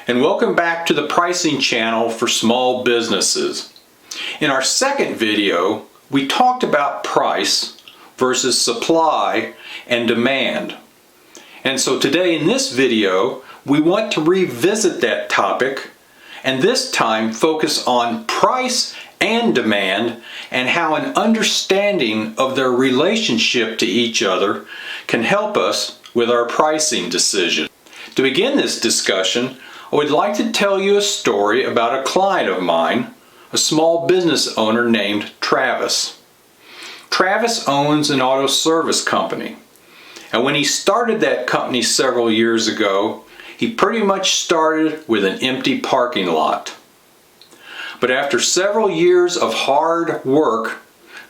and welcome back to the pricing channel for small businesses. In our second video, we talked about price versus supply and demand. And so today in this video, we want to revisit that topic and this time focus on price and demand and how an understanding of their relationship to each other can help us with our pricing decision. To begin this discussion, I would like to tell you a story about a client of mine, a small business owner named Travis. Travis owns an auto service company, and when he started that company several years ago, he pretty much started with an empty parking lot. But after several years of hard work,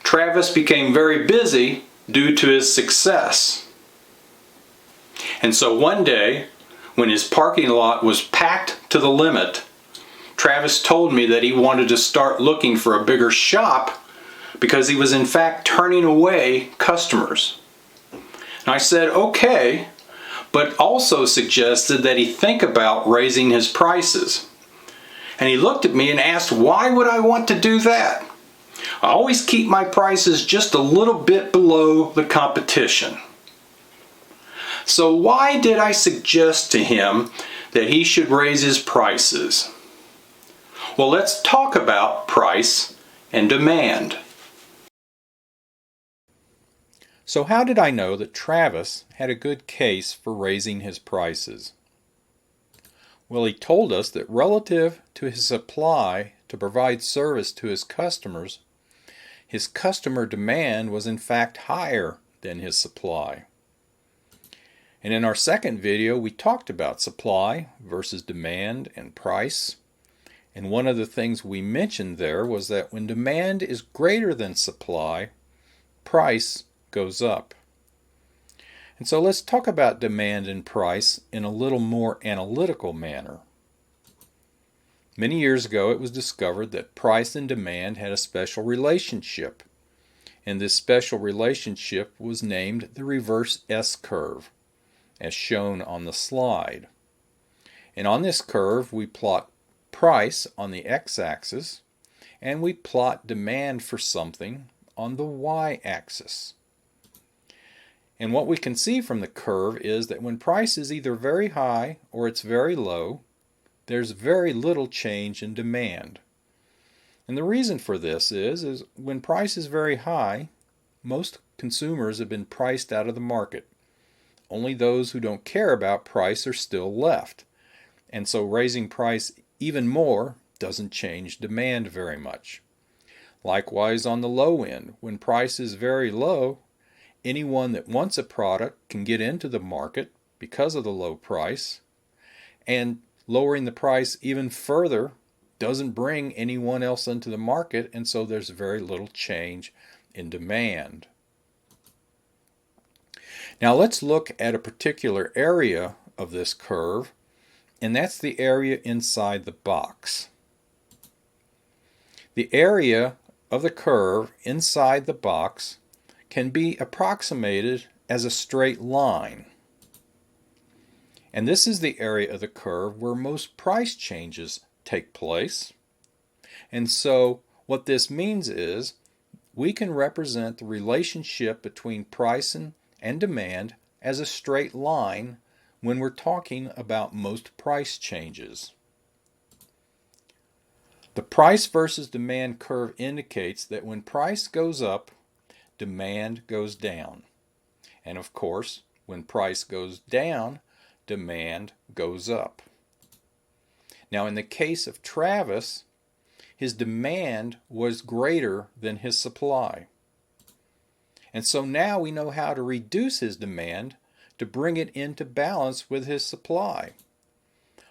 Travis became very busy due to his success. And so one day, when his parking lot was packed to the limit, Travis told me that he wanted to start looking for a bigger shop because he was in fact turning away customers. And I said, okay, but also suggested that he think about raising his prices. And he looked at me and asked, why would I want to do that? I always keep my prices just a little bit below the competition. So why did I suggest to him that he should raise his prices? Well, let's talk about price and demand. So how did I know that Travis had a good case for raising his prices? Well, he told us that relative to his supply to provide service to his customers, his customer demand was in fact higher than his supply. And in our second video, we talked about supply versus demand and price. And one of the things we mentioned there was that when demand is greater than supply, price goes up. And so let's talk about demand and price in a little more analytical manner. Many years ago, it was discovered that price and demand had a special relationship. And this special relationship was named the Reverse S-curve, as shown on the slide. And on this curve, we plot price on the x-axis, and we plot demand for something on the y-axis. And what we can see from the curve is that when price is either very high or it's very low, there's very little change in demand. And the reason for this is when price is very high, most consumers have been priced out of the market. Only those who don't care about price are still left. And so raising price even more doesn't change demand very much. Likewise on the low end, when price is very low, anyone that wants a product can get into the market because of the low price, and lowering the price even further doesn't bring anyone else into the market, and so there's very little change in demand. Now let's look at a particular area of this curve, and that's the area inside the box. The area of the curve inside the box can be approximated as a straight line. And this is the area of the curve where most price changes take place. And so what this means is we can represent the relationship between price and demand as a straight line when we're talking about most price changes. The price versus demand curve indicates that when price goes up, demand goes down. And of course, when price goes down, demand goes up. Now in the case of Travis, his demand was greater than his supply. And so now we know how to reduce his demand to bring it into balance with his supply.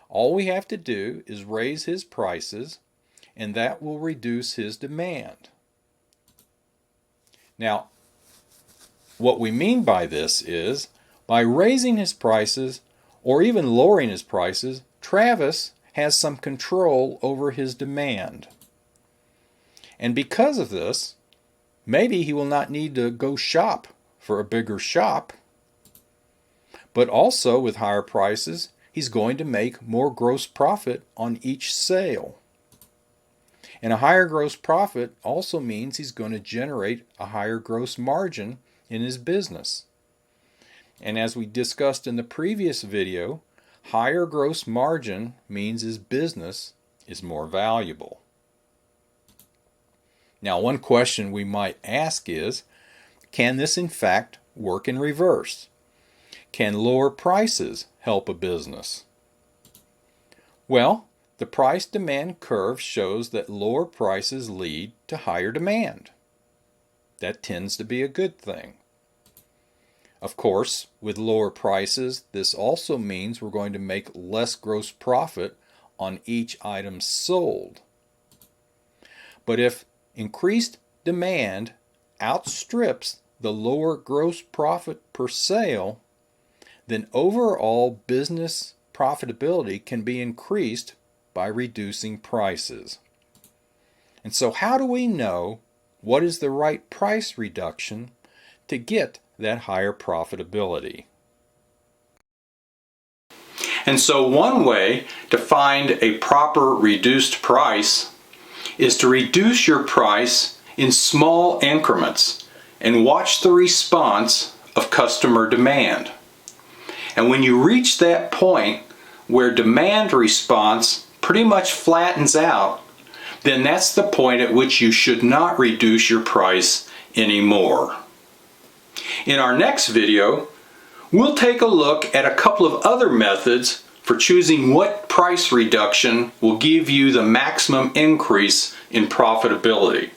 All we have to do is raise his prices, and that will reduce his demand. Now, what we mean by this is, by raising his prices or even lowering his prices, Travis has some control over his demand. And because of this, maybe he will not need to go shop for a bigger shop, but also with higher prices, he's going to make more gross profit on each sale. And a higher gross profit also means he's going to generate a higher gross margin in his business. And as we discussed in the previous video, higher gross margin means his business is more valuable. Now, one question we might ask is, can this in fact work in reverse? Can lower prices help a business? Well, the price-demand curve shows that lower prices lead to higher demand. That tends to be a good thing. Of course, with lower prices, this also means we're going to make less gross profit on each item sold. But if increased demand outstrips the lower gross profit per sale, then overall business profitability can be increased by reducing prices. And so how do we know what is the right price reduction to get that higher profitability? And so one way to find a proper reduced price is to reduce your price in small increments and watch the response of customer demand. And when you reach that point where demand response pretty much flattens out, then that's the point at which you should not reduce your price anymore. In our next video, we'll take a look at a couple of other methods for choosing what price reduction will give you the maximum increase in profitability.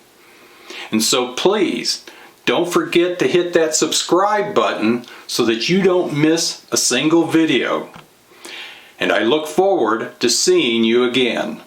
And so please, don't forget to hit that subscribe button so that you don't miss a single video. And I look forward to seeing you again.